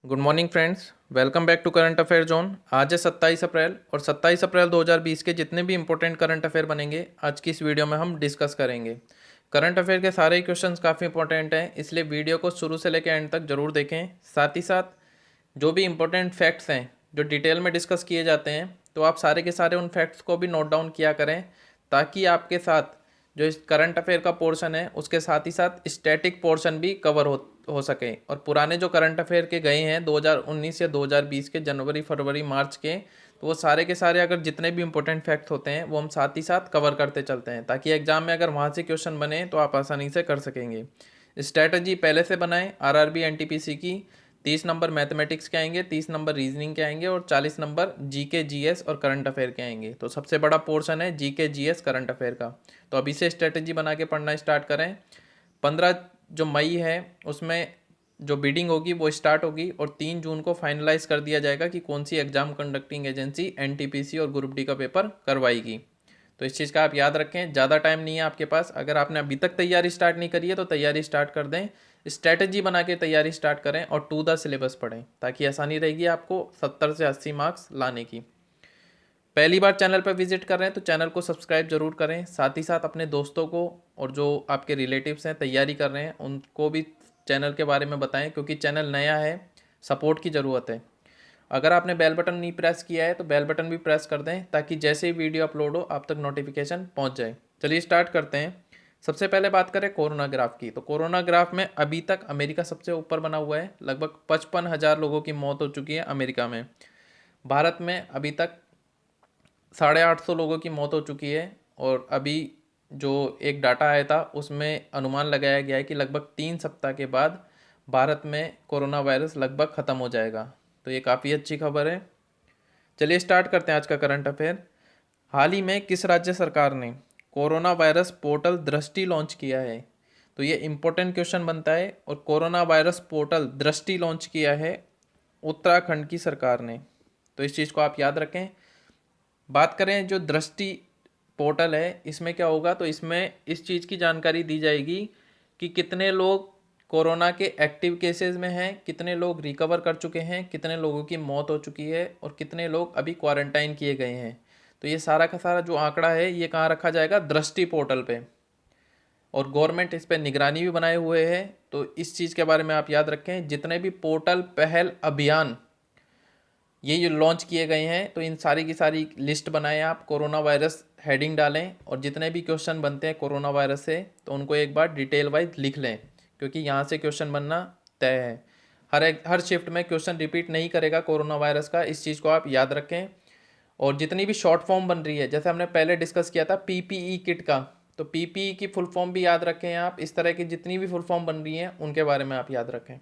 Good morning friends, welcome back to current affair zone. आज है 27 अप्रैल और 27 अप्रैल 2020 के जितने भी इंपॉर्टेंट करंट अफेयर बनेंगे आज की इस वीडियो में हम डिस्कस करेंगे। करंट अफेयर के सारे ही क्वेश्चंस काफ़ी इंपॉर्टेंट हैं, इसलिए वीडियो को शुरू से लेकर एंड तक जरूर देखें। साथ ही साथ जो भी इंपॉर्टेंट फैक्ट्स हैं जो डिटेल में डिस्कस किए जाते हैं, तो आप सारे के सारे उन फैक्ट्स को भी नोट डाउन किया करें, ताकि आपके साथ जो इस करंट अफेयर का पोर्शन है उसके साथ ही साथ स्टैटिक पोर्शन भी कवर हो सके। और पुराने जो करंट अफेयर के गए हैं 2019 या 2020 के जनवरी फरवरी मार्च के, तो वो सारे के सारे अगर जितने भी इंपॉर्टेंट फैक्ट होते हैं वो हम साथ ही साथ कवर करते चलते हैं, ताकि एग्जाम में अगर वहाँ से क्वेश्चन बने तो आप आसानी से कर सकेंगे। स्ट्रैटेजी पहले से बनाएं। आरआरबी एनटीपीसी की 30 नंबर मैथमेटिक्स के आएंगे, 30 नंबर रीजनिंग के आएंगे और 40 नंबर जीके जीएस और करंट अफेयर के आएंगे। तो सबसे बड़ा पोर्शन है जीके जीएस करंट अफेयर का। तो अभी से स्ट्रेटजी बना के पढ़ना स्टार्ट करें। 15 जो मई है उसमें जो बिडिंग होगी वो स्टार्ट होगी और 3 जून को फाइनलाइज कर दिया जाएगा कि कौन सी एग्जाम कंडक्टिंग एजेंसी एनटीपीसी और ग्रुप डी का पेपर करवाएगी। तो इस चीज़ का आप याद रखें, ज़्यादा टाइम नहीं है आपके पास। अगर आपने अभी तक तैयारी स्टार्ट नहीं करी है तो तैयारी स्टार्ट कर दें, स्ट्रैटेजी बना के तैयारी स्टार्ट करें और टू द सिलेबस पढ़ें, ताकि आसानी रहेगी आपको 70 से 80 मार्क्स लाने की। पहली बार चैनल पर विजिट कर रहे हैं तो चैनल को सब्सक्राइब जरूर करें। साथ ही साथ अपने दोस्तों को और जो आपके रिलेटिव्स हैं तैयारी कर रहे हैं उनको भी चैनल के बारे में बताएं, क्योंकि चैनल नया है, सपोर्ट की ज़रूरत है। अगर आपने बेल बटन नहीं प्रेस किया है तो बेल बटन भी प्रेस कर दें, ताकि जैसे ही वीडियो अपलोड हो आप तक नोटिफिकेशन पहुंच जाए। चलिए स्टार्ट करते हैं। सबसे पहले बात करें कोरोना ग्राफ की, तो कोरोना ग्राफ में अभी तक अमेरिका सबसे ऊपर बना हुआ है। लगभग 55,000 लोगों की मौत हो चुकी है अमेरिका में। भारत में अभी तक 850 लोगों की मौत हो चुकी है। और अभी जो एक डाटा आया था उसमें अनुमान लगाया गया है कि लगभग 3 सप्ताह के बाद भारत में कोरोना वायरस लगभग ख़त्म हो जाएगा। तो ये काफ़ी अच्छी खबर है। चलिए स्टार्ट करते हैं आज का करंट अफेयर। हाल ही में किस राज्य सरकार ने कोरोना वायरस पोर्टल दृष्टि लॉन्च किया है? तो ये इम्पोर्टेंट क्वेश्चन बनता है। और कोरोना वायरस पोर्टल दृष्टि लॉन्च किया है उत्तराखंड की सरकार ने। तो इस चीज़ को आप याद रखें। बात करें जो दृष्टि पोर्टल है, इसमें क्या होगा, तो इसमें इस चीज़ की जानकारी दी जाएगी कि कितने लोग कोरोना के एक्टिव केसेस में हैं, कितने लोग रिकवर कर चुके हैं, कितने लोगों की मौत हो चुकी है और कितने लोग अभी क्वारंटाइन किए गए हैं। तो ये सारा का सारा जो आंकड़ा है ये कहाँ रखा जाएगा? दृष्टि पोर्टल पे। और गवर्नमेंट इस पर निगरानी भी बनाए हुए है। तो इस चीज़ के बारे में आप याद रखें। जितने भी पोर्टल पहल अभियान ये जो लॉन्च किए गए हैं, तो इन सारी की सारी लिस्ट बनाएं आप, कोरोना वायरस हेडिंग डालें और जितने भी क्वेश्चन बनते हैं कोरोना वायरस से तो उनको एक बार डिटेल वाइज लिख लें, क्योंकि यहाँ से क्वेश्चन बनना तय है। हर शिफ्ट में क्वेश्चन रिपीट नहीं करेगा कोरोना वायरस का, इस चीज़ को आप याद रखें। और जितनी भी शॉर्ट फॉर्म बन रही है, जैसे हमने पहले डिस्कस किया था पीपीई किट का, तो पीपीई की फुल फॉर्म भी याद रखें आप। इस तरह की जितनी भी फुल फॉर्म बन रही हैं उनके बारे में आप याद रखें।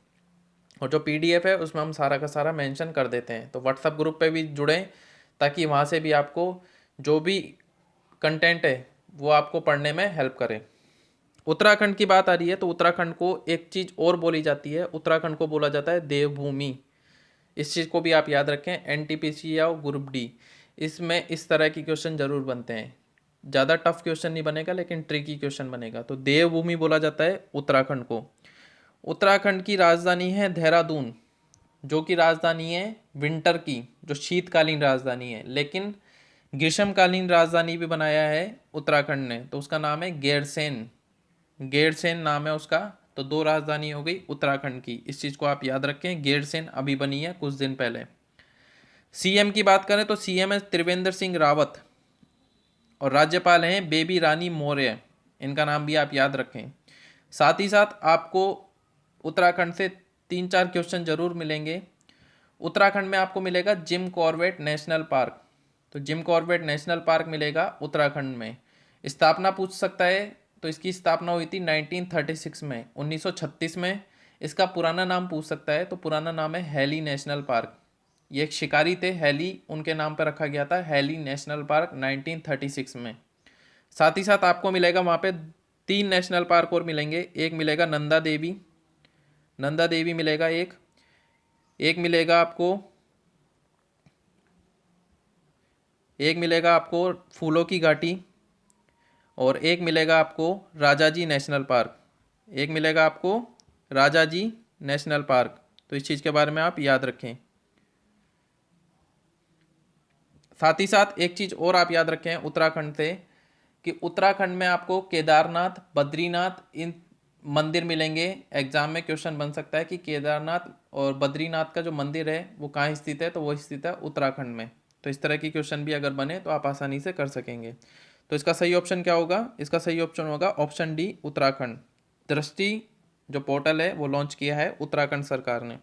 और जो पीडीएफ है उसमें हम सारा का सारा मेंशन कर देते हैं। तो व्हाट्सएप ग्रुप पे भी जुड़ें, ताकि वहाँ से भी आपको जो भी कंटेंट है वो आपको पढ़ने में हेल्प करे। उत्तराखंड की बात आ रही है तो उत्तराखंड को एक चीज़ और बोली जाती है, उत्तराखंड को बोला जाता है देवभूमि। इस चीज़ को भी आप याद रखें। एनटीपीसी या ग्रुप डी इसमें इस तरह की क्वेश्चन जरूर बनते हैं। ज़्यादा टफ क्वेश्चन नहीं बनेगा लेकिन ट्रिकी क्वेश्चन बनेगा। तो देवभूमि बोला जाता है उत्तराखंड को। उत्तराखंड की राजधानी है देहरादून, जो कि राजधानी है विंटर की, जो शीतकालीन राजधानी है। लेकिन ग्रीष्मकालीन राजधानी भी बनाया है उत्तराखंड ने, तो उसका नाम है गैरसेन। गैरसेन नाम है उसका। तो 2 राजधानी हो गई उत्तराखंड की, इस चीज़ को आप याद रखें। गैरसेन अभी बनी है कुछ दिन पहले। सीएम की बात करें तो सीएम है त्रिवेंद्र सिंह रावत और राज्यपाल हैं बेबी रानी मौर्य। इनका नाम भी आप याद रखें। साथ ही साथ आपको उत्तराखंड से 3-4 क्वेश्चन जरूर मिलेंगे। उत्तराखंड में आपको मिलेगा जिम कॉर्बेट नेशनल पार्क। तो जिम कॉर्बेट नेशनल पार्क मिलेगा उत्तराखंड में। स्थापना पूछ सकता है, तो इसकी स्थापना हुई थी 1936 में, 1936 में। इसका पुराना नाम पूछ सकता है, तो पुराना नाम है हैली नेशनल पार्क। ये एक शिकारी थे हैली, उनके नाम पर रखा गया था हैली नेशनल पार्क 1936 में। साथ ही साथ आपको मिलेगा वहाँ पे 3 नेशनल पार्क और मिलेंगे। एक मिलेगा नंदा देवी, नंदा देवी मिलेगा एक मिलेगा आपको, एक मिलेगा आपको फूलों की घाटी और एक मिलेगा आपको राजाजी नेशनल पार्क। एक मिलेगा आपको राजाजी नेशनल पार्क। तो इस चीज़ के बारे में आप याद रखें। साथ ही साथ एक चीज़ और आप याद रखें उत्तराखंड से, कि उत्तराखंड में आपको केदारनाथ, बद्रीनाथ इन मंदिर मिलेंगे। एग्जाम में क्वेश्चन बन सकता है कि केदारनाथ और बद्रीनाथ का जो मंदिर है वो कहाँ स्थित है, तो वो स्थित है उत्तराखंड में। तो इस तरह की क्वेश्चन भी अगर बने तो आप आसानी से कर सकेंगे। तो इसका सही ऑप्शन क्या होगा? इसका सही ऑप्शन होगा ऑप्शन डी, उत्तराखंड। दृष्टि जो पोर्टल है वो लॉन्च किया है उत्तराखंड सरकार ने।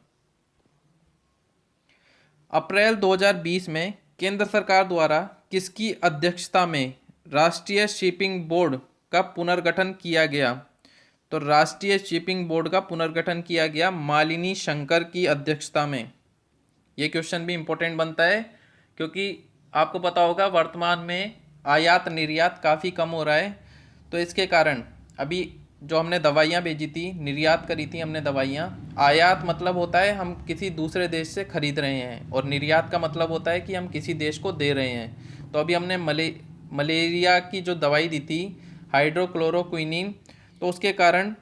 अप्रैल 2020 में केंद्र सरकार द्वारा किसकी अध्यक्षता में राष्ट्रीय शिपिंग बोर्ड का पुनर्गठन किया गया? तो राष्ट्रीय शिपिंग बोर्ड का पुनर्गठन किया गया मालिनी शंकर की अध्यक्षता में। ये क्वेश्चन भी इंपॉर्टेंट बनता है क्योंकि आपको पता होगा वर्तमान में आयात निर्यात काफ़ी कम हो रहा है। तो इसके कारण अभी जो हमने दवाइयाँ भेजी थी, निर्यात करी थी हमने दवाइयाँ। आयात मतलब होता है हम किसी दूसरे देश से खरीद रहे हैं, और निर्यात का मतलब होता है कि हम किसी देश को दे रहे हैं। तो अभी हमने मलेरिया की जो दवाई दी थी, हाइड्रोक्लोरोक्विनीन, तो उसके कारण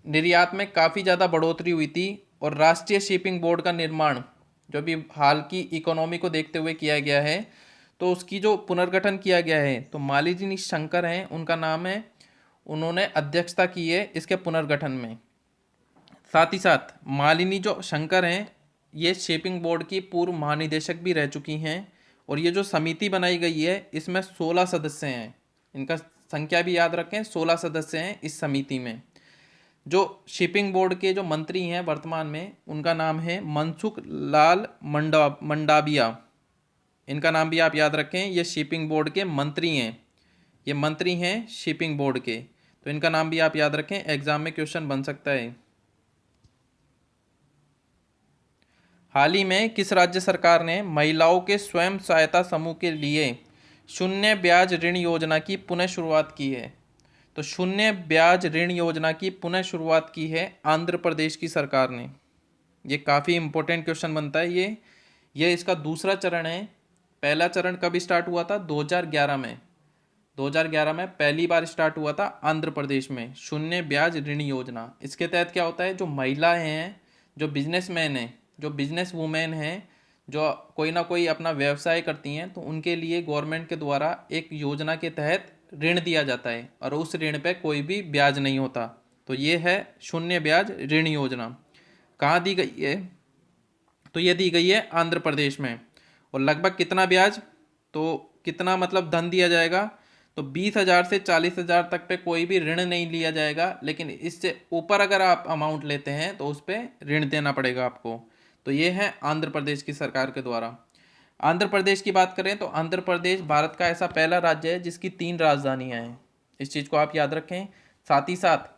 निर्यात में काफ़ी ज़्यादा बढ़ोतरी हुई थी। और राष्ट्रीय शिपिंग बोर्ड का निर्माण जो भी हाल की इकोनॉमी को देखते हुए किया गया है, तो उसकी जो पुनर्गठन किया गया है, तो मालिनी शंकर हैं उनका नाम है, उन्होंने अध्यक्षता की है इसके पुनर्गठन में। साथ ही साथ मालिनी जो शंकर हैं ये शिपिंग बोर्ड की पूर्व महानिदेशक भी रह चुकी हैं। और ये जो समिति बनाई गई है इसमें 16 सदस्य हैं। इनका संख्या भी याद रखें, 16 सदस्य हैं इस समिति में। जो शिपिंग बोर्ड के जो मंत्री हैं वर्तमान में, उनका नाम है मनसुख लाल मंडाविया। इनका नाम भी आप याद रखें, ये शिपिंग बोर्ड के मंत्री हैं, ये मंत्री हैं शिपिंग बोर्ड के। तो इनका नाम भी आप याद रखें, एग्जाम में क्वेश्चन बन सकता है। हाल ही में किस राज्य सरकार ने महिलाओं के स्वयं सहायता समूह के लिए शून्य ब्याज ऋण योजना की पुनः शुरुआत की है? तो शून्य ब्याज ऋण योजना की पुनः शुरुआत की है आंध्र प्रदेश की सरकार ने। ये काफ़ी इंपॉर्टेंट क्वेश्चन बनता है। ये इसका दूसरा चरण है। पहला चरण कब स्टार्ट हुआ था? 2011 में। 2011 में पहली बार स्टार्ट हुआ था आंध्र प्रदेश में शून्य ब्याज ऋण योजना। इसके तहत क्या होता है, जो महिलाएं हैं, जो बिजनेसमैन हैं, जो बिजनेस वूमेन हैं, जो कोई ना कोई अपना व्यवसाय करती हैं, तो उनके लिए गवर्नमेंट के द्वारा एक योजना के तहत ऋण दिया जाता है और उस ऋण पे कोई भी ब्याज नहीं होता। तो ये है शून्य ब्याज ऋण योजना। कहाँ दी गई है? तो ये दी गई है आंध्र प्रदेश में। और लगभग कितना ब्याज, तो कितना मतलब धन दिया जाएगा? तो 20,000 से 40,000 तक पे कोई भी ऋण नहीं लिया जाएगा, लेकिन इससे ऊपर अगर आप अमाउंट लेते हैं तो उस पर ऋण देना पड़ेगा आपको। तो ये है आंध्र प्रदेश की सरकार के द्वारा। आंध्र प्रदेश की बात करें तो आंध्र प्रदेश भारत का ऐसा पहला राज्य है जिसकी 3 राजधानियां हैं। इस चीज़ को आप याद रखें। साथ ही साथ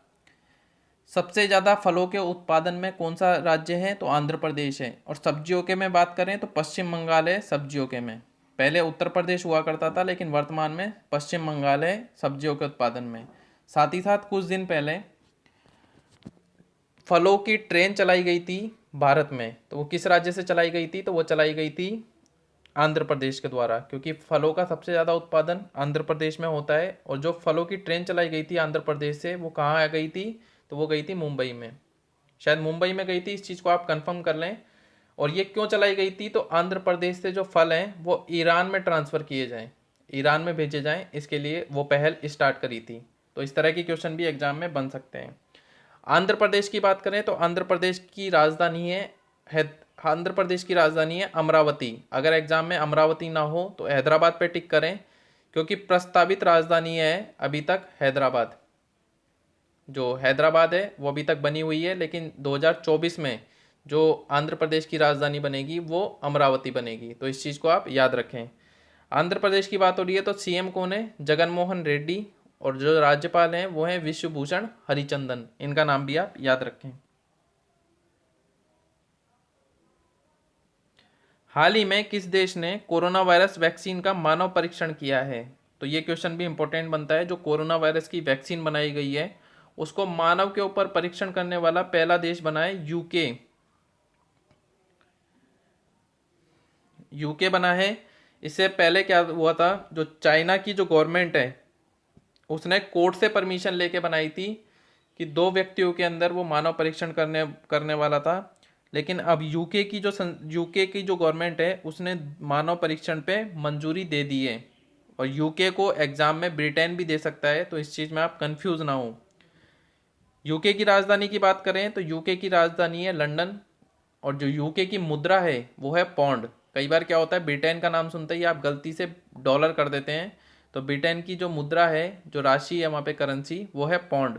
सबसे ज़्यादा फलों के उत्पादन में कौन सा राज्य है? तो आंध्र प्रदेश है। और सब्जियों के में बात करें तो पश्चिम बंगाल है सब्जियों के में। पहले उत्तर प्रदेश हुआ करता था, लेकिन वर्तमान में पश्चिम बंगाल है सब्जियों के उत्पादन में। साथ ही साथ कुछ दिन पहले फलों की ट्रेन चलाई गई थी भारत में, तो वो किस राज्य से चलाई गई थी? तो वो चलाई गई थी आंध्र प्रदेश के द्वारा, क्योंकि फलों का सबसे ज़्यादा उत्पादन आंध्र प्रदेश में होता है। और जो फलों की ट्रेन चलाई गई थी आंध्र प्रदेश से, वो कहाँ आ गई थी? तो वो गई थी मुंबई में। शायद मुंबई में गई थी, इस चीज़ को आप कंफर्म कर लें। और ये क्यों चलाई गई थी? तो आंध्र प्रदेश से जो फल हैं वो ईरान में ट्रांसफ़र किए जाएँ, ईरान में भेजे जाएँ, इसके लिए वो पहल स्टार्ट करी थी। तो इस तरह के क्वेश्चन भी एग्जाम में बन सकते हैं। आंध्र प्रदेश की बात करें तो आंध्र प्रदेश की राजधानी आंध्र प्रदेश की राजधानी है अमरावती। अगर एग्जाम में अमरावती ना हो तो हैदराबाद पे टिक करें, क्योंकि प्रस्तावित राजधानी है अभी तक हैदराबाद। जो हैदराबाद है वो अभी तक बनी हुई है, लेकिन 2024 में जो आंध्र प्रदेश की राजधानी बनेगी वो अमरावती बनेगी। तो इस चीज़ को आप याद रखें। आंध्र प्रदेश की बात हो रही है तो सीएम कौन है? जगन मोहन रेड्डी। और जो राज्यपाल हैं वो हैं विश्वभूषण हरिचंदन। इनका नाम भी आप याद रखें। हाल ही में किस देश ने कोरोना वायरस वैक्सीन का मानव परीक्षण किया है? तो ये क्वेश्चन भी इंपॉर्टेंट बनता है। जो कोरोना वायरस की वैक्सीन बनाई गई है उसको मानव के ऊपर परीक्षण करने वाला पहला देश बना है यूके। यूके बना है। इससे पहले क्या हुआ था, जो चाइना की जो गवर्नमेंट है उसने कोर्ट से परमिशन लेके बनाई थी कि 2 व्यक्तियों के अंदर वो मानव परीक्षण करने करने वाला था। लेकिन अब यूके की जो गवर्नमेंट है उसने मानव परीक्षण पे मंजूरी दे दी है, और यूके को एग्ज़ाम में ब्रिटेन भी दे सकता है, तो इस चीज़ में आप कंफ्यूज ना हो। यूके की राजधानी की बात करें तो यूके की राजधानी है लंदन, और जो यूके की मुद्रा है वो है पौंड। कई बार क्या होता है, ब्रिटेन का नाम सुनते ही आप गलती से डॉलर कर देते हैं, तो ब्रिटेन की जो मुद्रा है, जो राशि है वहाँ पे करेंसी, वो है पौंड।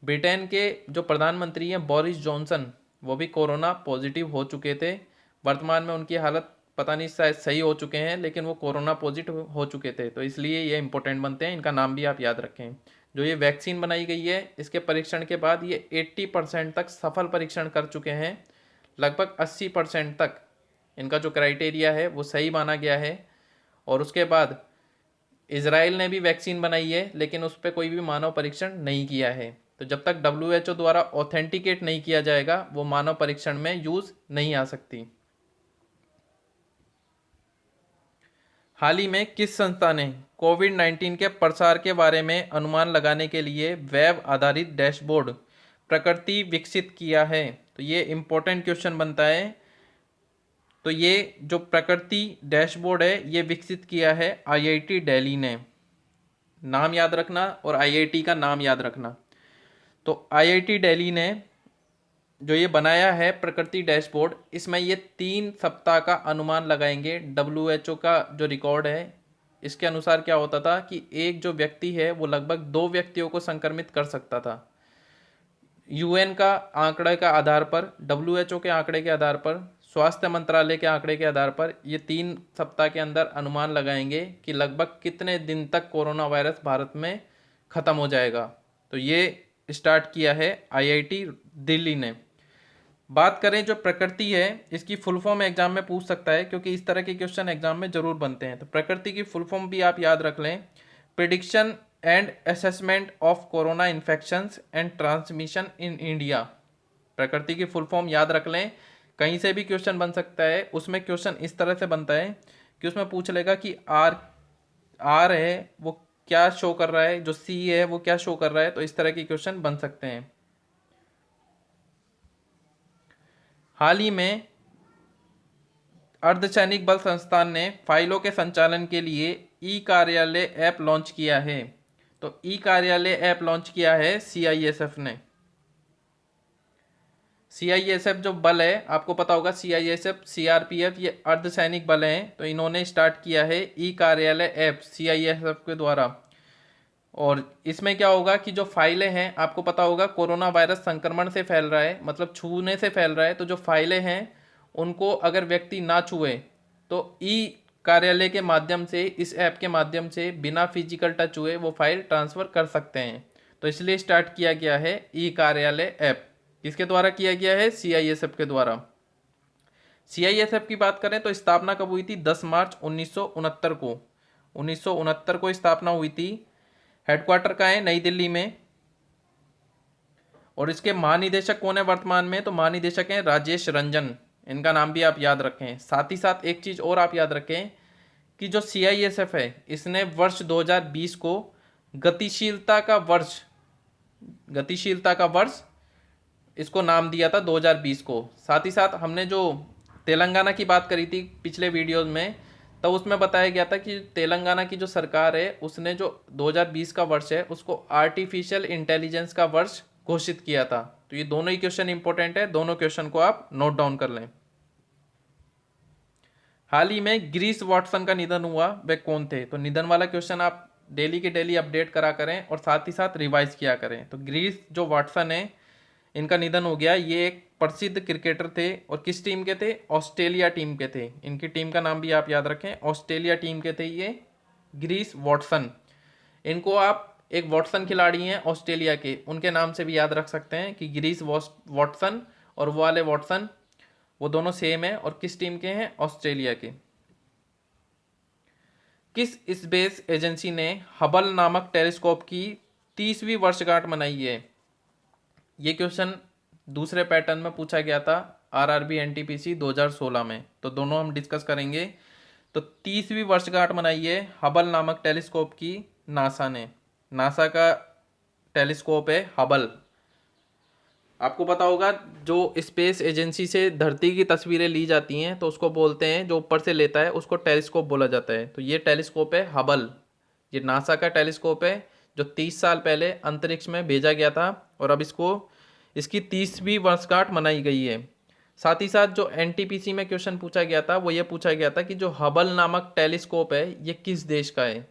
ब्रिटेन के जो प्रधानमंत्री हैं बोरिस जॉनसन, वो भी कोरोना पॉजिटिव हो चुके थे। वर्तमान में उनकी हालत पता नहीं शायद सही हो चुके हैं, लेकिन वो कोरोना पॉजिटिव हो चुके थे, तो इसलिए ये इंपॉर्टेंट बनते हैं, इनका नाम भी आप याद रखें। जो ये वैक्सीन बनाई गई है, इसके परीक्षण के बाद ये 80% तक सफल परीक्षण कर चुके हैं। लगभग 80% तक इनका जो क्राइटेरिया है वो सही माना गया है। और उसके बाद इजराइल ने भी वैक्सीन बनाई है, लेकिन उस पर कोई भी मानव परीक्षण नहीं किया है। तो जब तक WHO द्वारा ऑथेंटिकेट नहीं किया जाएगा, वो मानव परीक्षण में यूज़ नहीं आ सकती। हाल ही में किस संस्था ने कोविड-19 के प्रसार के बारे में अनुमान लगाने के लिए वेब आधारित डैशबोर्ड प्रकृति विकसित किया है? तो ये इंपॉर्टेंट क्वेश्चन बनता है। तो ये जो प्रकृति डैशबोर्ड है ये विकसित किया है IIT दिल्ली ने। नाम याद रखना और IIT का नाम याद रखना। तो IIT दिल्ली ने जो ये बनाया है प्रकृति डैशबोर्ड, इसमें ये 3 सप्ताह का अनुमान लगाएंगे। WHO का जो रिकॉर्ड है, इसके अनुसार क्या होता था कि एक जो व्यक्ति है वो लगभग 2 व्यक्तियों को संक्रमित कर सकता था। UN का आंकड़े का आधार पर, WHO के आंकड़े के आधार पर, स्वास्थ्य मंत्रालय के आंकड़े के आधार पर ये 3 सप्ताह के अंदर अनुमान लगाएंगे कि लगभग कितने दिन तक कोरोना वायरस भारत में ख़त्म हो जाएगा। तो ये स्टार्ट किया है IIT दिल्ली ने। बात करें जो प्रकृति है, इसकी फुल फॉर्म एग्जाम में पूछ सकता है, क्योंकि इस तरह के क्वेश्चन एग्जाम में जरूर बनते हैं। तो प्रकृति की फुल फॉर्म भी आप याद रख लें, prediction and assessment of corona infections and transmission in India. प्रकृति की फुल फॉर्म याद रख लें, कहीं से भी क्वेश्चन बन सकता है। उसमें क्वेश्चन इस तरह से बनता है कि उसमें पूछ लेगा कि आर आर है वो क्या शो कर रहा है, जो सी है वो क्या शो कर रहा है, तो इस तरह के क्वेश्चन बन सकते हैं। हाल ही में अर्धसैनिक बल संस्थान ने फाइलों के संचालन के लिए ई कार्यालय ऐप लॉन्च किया है। तो ई कार्यालय ऐप लॉन्च किया है CISF ने। CISF जो बल है, आपको पता होगा CISF CRPF ये अर्धसैनिक बल हैं, तो इन्होंने स्टार्ट किया है ई कार्यालय ऐप CISF के द्वारा। और इसमें क्या होगा कि जो फाइलें हैं, आपको पता होगा कोरोना वायरस संक्रमण से फैल रहा है, मतलब छूने से फैल रहा है, तो जो फाइलें हैं उनको अगर व्यक्ति ना छुए तो ई कार्यालय के माध्यम से, इस ऐप के माध्यम से बिना फिजिकल टच हुए वो फाइल ट्रांसफ़र कर सकते हैं। तो इसलिए स्टार्ट किया गया है ई कार्यालय ऐप। किसके द्वारा किया गया है? CISF के द्वारा। CISF की बात करें तो स्थापना कब हुई थी? 10 मार्च 1969 को। 1969 को स्थापना हुई थी। हेडक्वार्टर का है नई दिल्ली में। और इसके महानिदेशक कौन है वर्तमान में? तो महानिदेशक हैं राजेश रंजन। इनका नाम भी आप याद रखें। साथ ही साथ एक चीज़ और आप याद रखें कि जो CISF है, इसने वर्ष 2020 को गतिशीलता का वर्ष इसको नाम दिया था 2020 को। साथ ही साथ हमने जो तेलंगाना की बात करी थी पिछले वीडियोस में, तो उसमें बताया गया था कि तेलंगाना की जो सरकार है उसने जो 2020 का वर्ष है उसको आर्टिफिशियल इंटेलिजेंस का वर्ष घोषित किया था। तो ये दोनों ही क्वेश्चन इंपॉर्टेंट है, दोनों क्वेश्चन को आप नोट डाउन कर लें। हाल ही में ग्रीस वॉटसन का निधन हुआ, वे कौन थे? तो निधन वाला क्वेश्चन आप डेली के डेली अपडेट करा करें और साथ ही साथ रिवाइज किया करें। तो ग्रीस जो वॉटसन है, इनका निधन हो गया। ये एक प्रसिद्ध क्रिकेटर थे, और किस टीम के थे? ऑस्ट्रेलिया टीम के थे। इनकी टीम का नाम भी आप याद रखें, ऑस्ट्रेलिया टीम के थे ये ग्रीस वॉटसन। इनको आप एक वॉटसन खिलाड़ी हैं ऑस्ट्रेलिया के, उनके नाम से भी याद रख सकते हैं कि ग्रीस वॉटसन और वो वाले वॉटसन, वो दोनों सेम है और किस टीम के हैं? ऑस्ट्रेलिया के। किस स्पेस एजेंसी ने हबल नामक टेलीस्कोप की 30वीं वर्षगांठ मनाई है? ये क्वेश्चन दूसरे पैटर्न में पूछा गया था RRB NTPC 2016 में, तो दोनों हम डिस्कस करेंगे। तो 30वीं वर्षगांठ मनाई है हबल नामक टेलीस्कोप की नासा ने। नासा का टेलीस्कोप है हबल। आपको पता होगा जो स्पेस एजेंसी से धरती की तस्वीरें ली जाती हैं तो उसको बोलते हैं, जो ऊपर से लेता है उसको टेलीस्कोप बोला जाता है। तो ये टेलीस्कोप है हबल, ये नासा का टेलीस्कोप है जो 30 साल पहले अंतरिक्ष में भेजा गया था और अब इसकी 30वीं वर्षगांठ मनाई गई है। साथ ही साथ जो एनटीपीसी में क्वेश्चन पूछा गया था वो ये पूछा गया था कि जो हबल नामक टेलीस्कोप है ये किस देश का है।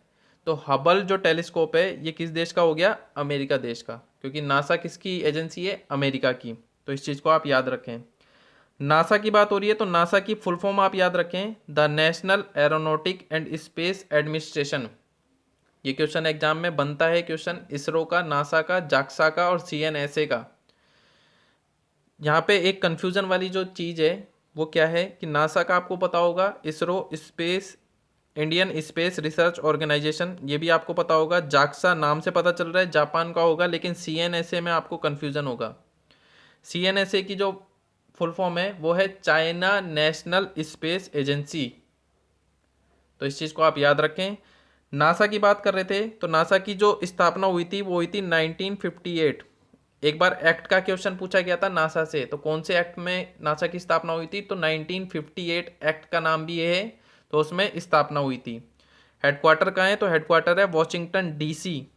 तो हबल जो टेलीस्कोप है ये किस देश का हो गया, अमेरिका देश का, क्योंकि नासा किसकी एजेंसी है, अमेरिका की। तो इस चीज़ को आप याद रखें। नासा की बात हो रही है तो नासा की फुल फॉर्म आप याद रखें, the national aeronautic and space administration. ये क्वेश्चन एग्जाम में बनता है, क्वेश्चन इसरो का, नासा का, जाक्सा का और सीएनएसए का। यहाँ पे एक कंफ्यूजन वाली जो चीज़ है वो क्या है कि नासा का आपको पता होगा ISRO space Indian space research organization, ये भी आपको पता होगा। जाक्सा नाम से पता चल रहा है जापान का होगा, लेकिन सीएनएसए में आपको कंफ्यूजन होगा। सीएनएसए की जो फुल फॉर्म है वो है चाइना नेशनल स्पेस एजेंसी। तो इस चीज़ को आप याद रखें। नासा की बात कर रहे थे तो नासा की जो स्थापना हुई थी वो हुई थी 1958। एक बार एक्ट का क्वेश्चन पूछा गया था नासा से, तो कौन से एक्ट में नासा की स्थापना हुई थी, तो 1958 एक्ट का नाम भी ये है, तो उसमें स्थापना हुई थी। हेडक्वार्टर कहाँ है, तो हेडक्वार्टर है वॉशिंगटन डीसी।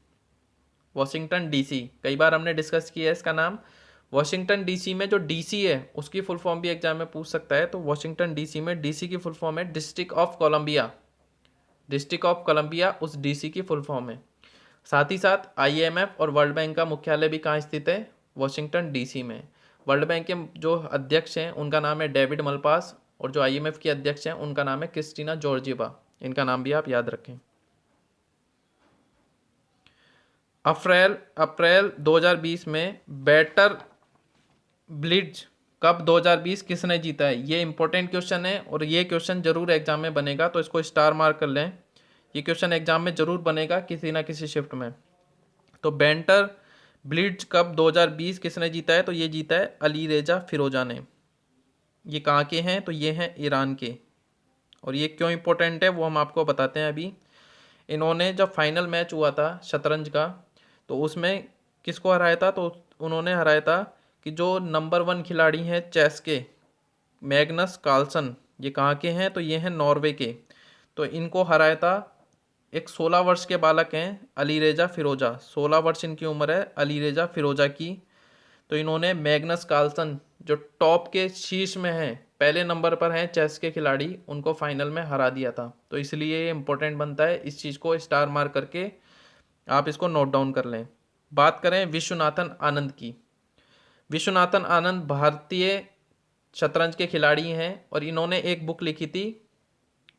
वॉशिंगटन डीसी कई बार हमने डिस्कस किया है इसका नाम। वॉशिंगटन डीसी में जो डीसी है उसकी फुल फॉर्म भी एग्जाम में पूछ सकता है। तो वॉशिंगटन डीसी में डीसी की फुल फॉर्म है district of Columbia. District of Columbia उस डीसी की फुल फॉर्म है। साथ ही साथ आईएमएफ और वर्ल्ड बैंक का मुख्यालय भी कहाँ स्थित है, वॉशिंगटन डीसी में। वर्ल्ड बैंक के जो अध्यक्ष हैं उनका नाम है डेविड मलपास, और जो आईएमएफ के अध्यक्ष हैं उनका नाम है क्रिस्टीना जॉर्जिवा। इनका नाम भी आप याद रखें। अप्रैल 2020 में बेटर ब्लिट्ज कप 2020 किसने जीता है, ये इंपॉर्टेंट क्वेश्चन है और ये क्वेश्चन जरूर एग्जाम में बनेगा, तो इसको स्टार मार्क कर लें। ये क्वेश्चन एग्जाम में जरूर बनेगा किसी ना किसी शिफ्ट में। तो बेंटर ब्लिट्ज कप 2020 किसने जीता है, तो ये जीता है अली रेजा फिरोजा ने। ये कहाँ के हैं, तो ये हैं ईरान के। और ये क्यों इंपॉर्टेंट है वो हम आपको बताते हैं अभी। इन्होंने जब फाइनल मैच हुआ था शतरंज का तो उसमें किसको हराया था, तो उन्होंने हराया था कि जो नंबर 1 खिलाड़ी हैं चेस के, मैग्नस कार्लसन। ये कहाँ के हैं, तो ये हैं नॉर्वे के। तो इनको हराया था एक 16 वर्ष के बालक हैं अली रेजा फिरोजा। 16 वर्ष इनकी उम्र है अली रेजा फिरोजा की। तो इन्होंने मैग्नस कार्लसन जो टॉप के शीर्ष में हैं, पहले नंबर पर हैं चेस के खिलाड़ी, उनको फाइनल में हरा दिया था। तो इसलिए ये इंपॉर्टेंट बनता है, इस चीज़ को स्टार मार्क करके आप इसको नोट डाउन कर लें। बात करें विश्वनाथन आनंद की। विश्वनाथन आनंद भारतीय शतरंज के खिलाड़ी हैं और इन्होंने एक बुक लिखी थी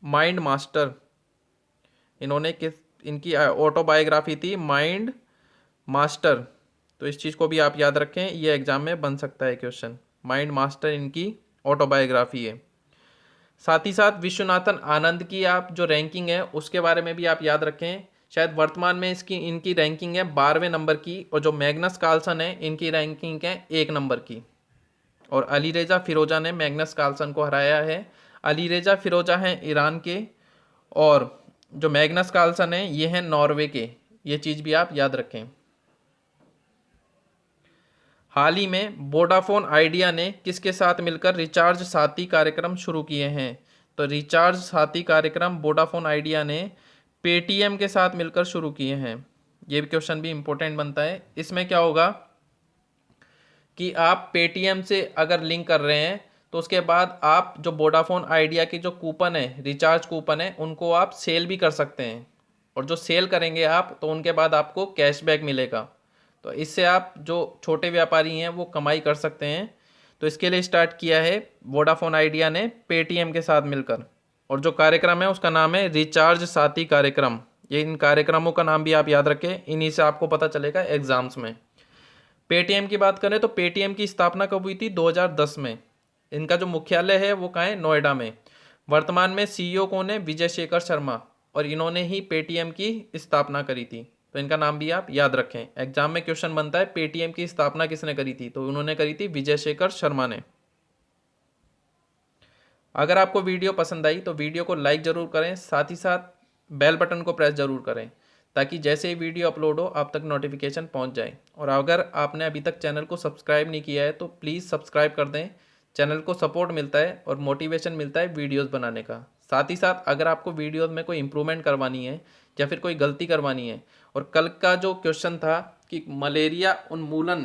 माइंड मास्टर। इनकी ऑटोबायोग्राफी थी माइंड मास्टर। तो इस चीज़ को भी आप याद रखें, ये एग्जाम में बन सकता है क्वेश्चन। माइंड मास्टर इनकी ऑटोबायोग्राफी है। साथ ही साथ विश्वनाथन आनंद की आप जो रैंकिंग है उसके बारे में भी आप याद रखें। शायद वर्तमान में इनकी रैंकिंग है 12वें नंबर की, और जो मैग्नस कार्लसन है इनकी रैंकिंग है 1 नंबर की। और अली रेजा फिरोजा ने मैग्नस कार्लसन को हराया है। अली रेजा फिरोजा हैं ईरान के, और जो मैग्नस कार्लसन है ये हैं नॉर्वे के। ये चीज़ भी आप याद रखें। हाल ही में वोडाफोन आइडिया ने किसके साथ मिलकर रिचार्ज साथी कार्यक्रम शुरू किए हैं, तो रिचार्ज साथी कार्यक्रम वोडाफोन आइडिया ने पेटीएम के साथ मिलकर शुरू किए हैं। ये भी क्वेश्चन भी इंपॉर्टेंट बनता है। इसमें क्या होगा कि आप पेटीएम से अगर लिंक कर रहे हैं तो उसके बाद आप जो वोडाफोन आइडिया की जो कूपन है, रिचार्ज कूपन है, उनको आप सेल भी कर सकते हैं। और जो सेल करेंगे आप तो उनके बाद आपको कैशबैक मिलेगा। तो इससे आप जो छोटे व्यापारी हैं वो कमाई कर सकते हैं। तो इसके लिए स्टार्ट किया है वोडाफोन आइडिया ने पेटीएम के साथ मिलकर। और जो कार्यक्रम है उसका नाम है रिचार्ज साथी कार्यक्रम। ये इन कार्यक्रमों का नाम भी आप याद रखें, इन्हीं से आपको पता चलेगा एग्जाम्स में। पेटीएम की बात करें तो पेटीएम की स्थापना कब हुई थी, 2010 में। इनका जो मुख्यालय है वो कहाँ है, नोएडा में। वर्तमान में सीईओ कौन है, विजय शेखर शर्मा, और इन्होंने ही पेटीएम की स्थापना करी थी। तो इनका नाम भी आप याद रखें। एग्जाम में क्वेश्चन बनता है पेटीएम की स्थापना किसने करी थी, तो उन्होंने करी थी विजय शेखर शर्मा ने। अगर आपको वीडियो पसंद आई तो वीडियो को लाइक ज़रूर करें, साथ ही साथ बेल बटन को प्रेस ज़रूर करें ताकि जैसे ही वीडियो अपलोड हो आप तक नोटिफिकेशन पहुंच जाए। और अगर आपने अभी तक चैनल को सब्सक्राइब नहीं किया है तो प्लीज़ सब्सक्राइब कर दें। चैनल को सपोर्ट मिलता है और मोटिवेशन मिलता है वीडियोस बनाने का। साथ ही साथ अगर आपको वीडियोस में कोई इम्प्रूवमेंट करवानी है या फिर कोई गलती करवानी है, और कल का जो क्वेश्चन था कि मलेरिया उन्मूलन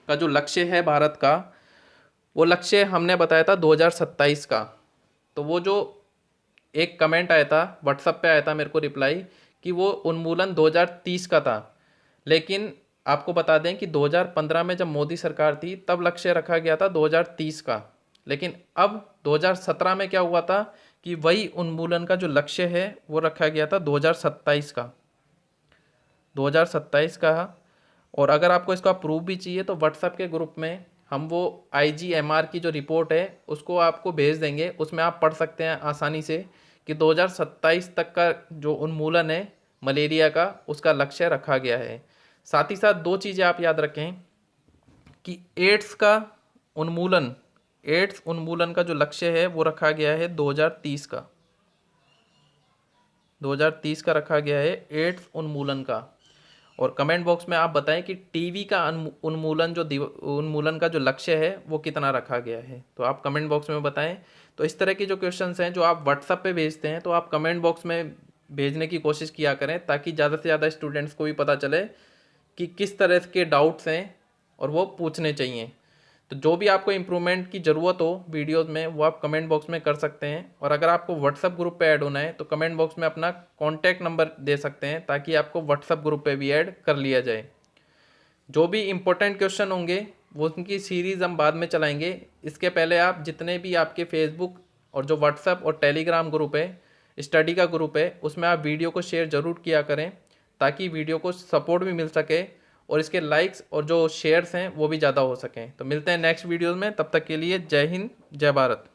का जो लक्ष्य है भारत का, वो लक्ष्य हमने बताया था 2027 का। तो वो जो एक कमेंट आया था व्हाट्सएप पे, आया था मेरे को रिप्लाई कि वो उन्मूलन 2030 का था। लेकिन आपको बता दें कि 2015 में जब मोदी सरकार थी तब लक्ष्य रखा गया था 2030 का। लेकिन अब 2017 में क्या हुआ था कि वही उन्मूलन का जो लक्ष्य है वो रखा गया था 2027 का, 2027 का। और अगर आपको इसका प्रूफ भी चाहिए तो व्हाट्सएप के ग्रुप में हम वो IGMR की जो रिपोर्ट है उसको आपको भेज देंगे, उसमें आप पढ़ सकते हैं आसानी से कि 2027 तक का जो उन्मूलन है मलेरिया का, उसका लक्ष्य रखा गया है। साथ ही साथ दो चीज़ें आप याद रखें कि एड्स का उन्मूलन, एड्स उन्मूलन का जो लक्ष्य है वो रखा गया है 2030 का, 2030 का रखा गया है एड्स उन्मूलन का। और कमेंट बॉक्स में आप बताएं कि टीवी का उन्मूलन जो उन्मूलन का जो लक्ष्य है वो कितना रखा गया है, तो आप कमेंट बॉक्स में बताएं। तो इस तरह के जो क्वेश्चंस हैं जो आप व्हाट्सएप पे भेजते हैं तो आप कमेंट बॉक्स में भेजने की कोशिश किया करें, ताकि ज़्यादा से ज़्यादा स्टूडेंट्स को भी पता चले कि किस तरह के डाउट्स हैं और वो पूछने चाहिए। तो जो भी आपको इम्प्रूवमेंट की ज़रूरत हो वीडियोस में वो आप कमेंट बॉक्स में कर सकते हैं। और अगर आपको व्हाट्सएप ग्रुप पे ऐड होना है तो कमेंट बॉक्स में अपना कॉन्टैक्ट नंबर दे सकते हैं, ताकि आपको व्हाट्सएप ग्रुप पे भी ऐड कर लिया जाए। जो भी इम्पोर्टेंट क्वेश्चन होंगे वो उनकी सीरीज़ हम बाद में चलाएंगे। इसके पहले आप जितने भी आपके फेसबुक और जो व्हाट्सएप और टेलीग्राम ग्रुप है, स्टडी का ग्रुप है, उसमें आप वीडियो को शेयर ज़रूर किया करें, ताकि वीडियो को सपोर्ट भी मिल सके और इसके लाइक्स और जो शेयर्स हैं वो भी ज़्यादा हो सकें। तो मिलते हैं नेक्स्ट वीडियोज़ में, तब तक के लिए जय हिंद जय भारत।